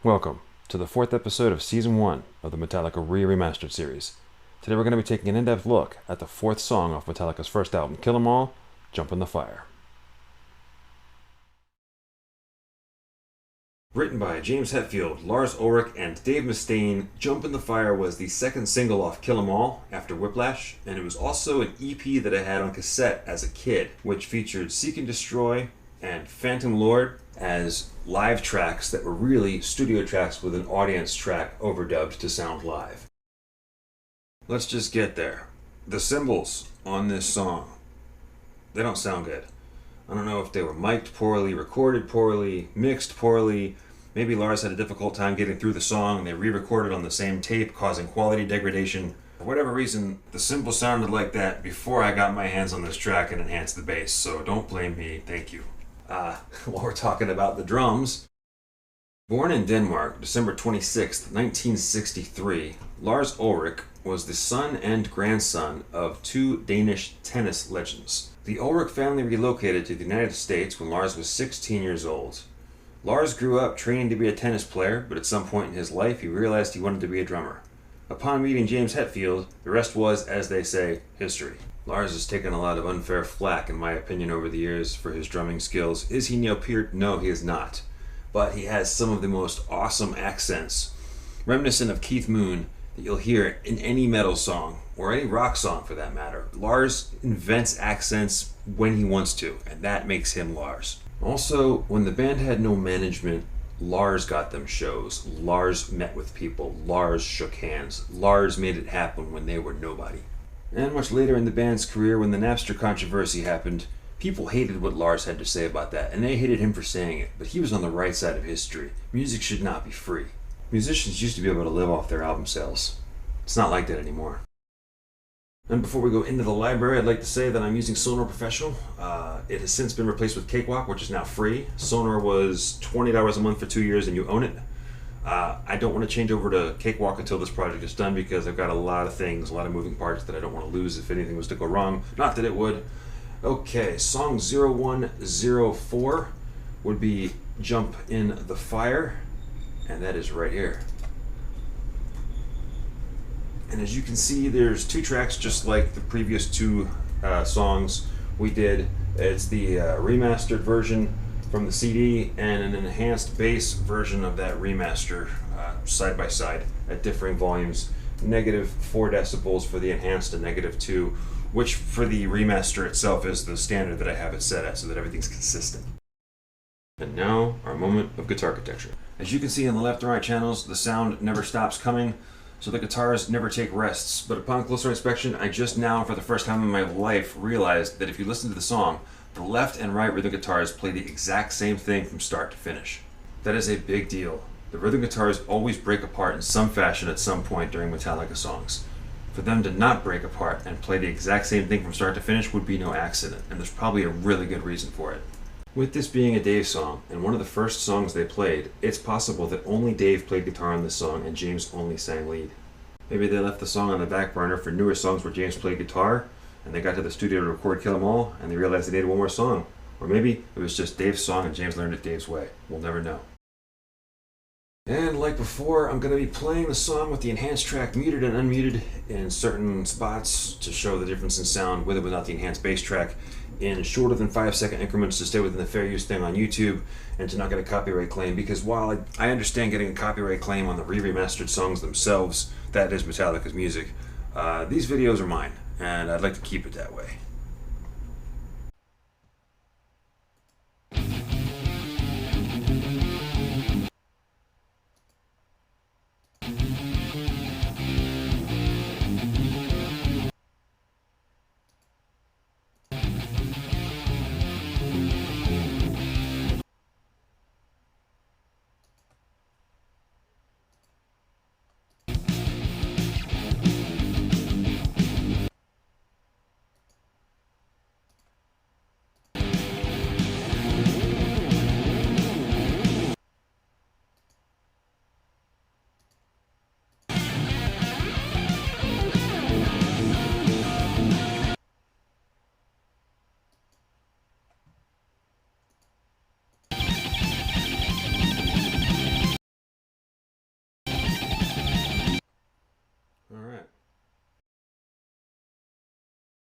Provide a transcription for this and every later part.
Welcome to the fourth episode of Season 1 of the Metallica Re-Remastered series. Today we're going to be taking an in-depth look at the fourth song off Metallica's first album, Kill 'Em All, Jump in the Fire. Written by James Hetfield, Lars Ulrich, and Dave Mustaine, Jump in the Fire was the second single off Kill 'Em All after Whiplash, and it was also an EP that I had on cassette as a kid, which featured Seek and Destroy and Phantom Lord as live tracks that were really studio tracks with an audience track overdubbed to sound live. Let's just get there. The cymbals on this song, they don't sound good. I don't know if they were mic'd poorly, recorded poorly, mixed poorly. Maybe Lars had a difficult time getting through the song and they re-recorded on the same tape, causing quality degradation. For whatever reason, the cymbals sounded like that before I got my hands on this track and enhanced the bass, so don't blame me, thank you. While we're talking about the drums, born in Denmark, December 26, 1963, Lars Ulrich was the son and grandson of two Danish tennis legends. The Ulrich family relocated to the United States when Lars was 16 years old. Lars grew up training to be a tennis player, but at some point in his life he realized he wanted to be a drummer. Upon meeting James Hetfield, the rest was, as they say, history. Lars has taken a lot of unfair flack, in my opinion, over the years for his drumming skills. Is he Neil Peart? No, he is not. But he has some of the most awesome accents, reminiscent of Keith Moon, that you'll hear in any metal song, or any rock song for that matter. Lars invents accents when he wants to, and that makes him Lars. Also, when the band had no management, Lars got them shows. Lars met with people. Lars shook hands. Lars made it happen when they were nobody. And much later in the band's career, when the Napster controversy happened, people hated what Lars had to say about that, and they hated him for saying it, but he was on the right side of history. Music should not be free. Musicians used to be able to live off their album sales. It's not like that anymore. And before we go into the library, I'd like to say that I'm using Sonar Professional. It has since been replaced with Cakewalk, which is now free. Sonar was $20 a month for 2 years and you own it. I don't want to change over to Cakewalk until this project is done because I've got a lot of things, a lot of moving parts that I don't want to lose if anything was to go wrong. Not that it would. Okay, song 0104 would be Jump in the Fire, and that is right here. And as you can see, there's two tracks just like the previous two songs we did. It's the remastered version from the CD and an enhanced bass version of that remaster side by side at differing volumes. -4 decibels for the enhanced and -2, which for the remaster itself is the standard that I have it set at so that everything's consistent. And now, our moment of guitar architecture. As you can see in the left and right channels, the sound never stops coming, so the guitars never take rests. But upon closer inspection, I just now, for the first time in my life, realized that if you listen to the song, the left and right rhythm guitars play the exact same thing from start to finish. That is a big deal. The rhythm guitars always break apart in some fashion at some point during Metallica songs. For them to not break apart and play the exact same thing from start to finish would be no accident, and there's probably a really good reason for it. With this being a Dave song, and one of the first songs they played, it's possible that only Dave played guitar on this song and James only sang lead. Maybe they left the song on the back burner for newer songs where James played guitar, and they got to the studio to record Kill 'Em All, and they realized they needed one more song. Or maybe it was just Dave's song and James learned it Dave's way. We'll never know. And like before, I'm going to be playing the song with the enhanced track muted and unmuted in certain spots to show the difference in sound with or without the enhanced bass track in shorter than 5-second increments to stay within the fair use thing on YouTube and to not get a copyright claim, because while I understand getting a copyright claim on the re-remastered songs themselves, that is Metallica's music, these videos are mine, and I'd like to keep it that way.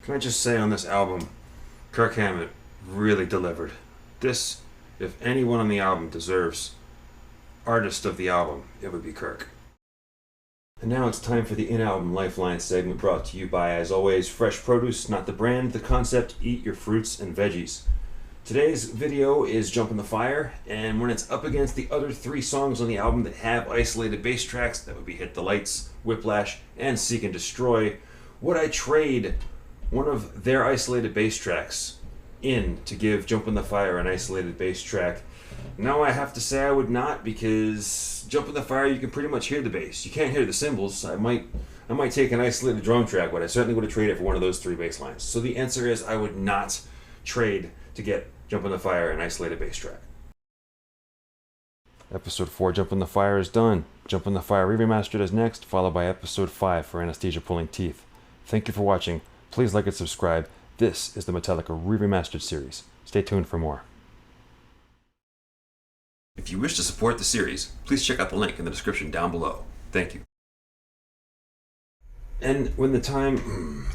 Can I just say on this album, Kirk Hammett really delivered. This, if anyone on the album deserves Artist of the Album, it would be Kirk. And now it's time for the in-album Lifeline segment brought to you by, as always, Fresh Produce, not the brand, the concept, eat your fruits and veggies. Today's video is Jump in the Fire, and when it's up against the other 3 songs on the album that have isolated bass tracks, that would be Hit the Lights, Whiplash, and Seek and Destroy, would I trade one of their isolated bass tracks in to give Jump in the Fire an isolated bass track? No, I have to say I would not, because Jump in the Fire, you can pretty much hear the bass. You can't hear the cymbals. I might take an isolated drum track, but I certainly would have traded for one of those 3 bass lines. So the answer is I would not trade to get Jump in the Fire an isolated bass track. Episode 4, Jump in the Fire, is done. Jump in the Fire Re-Remastered is next, followed by Episode 5 for Anesthesia Pulling Teeth. Thank you for watching. Please like and subscribe. This is the Metallica Re-Remastered series. Stay tuned for more. If you wish to support the series, please check out the link in the description down below. Thank you. And when the time...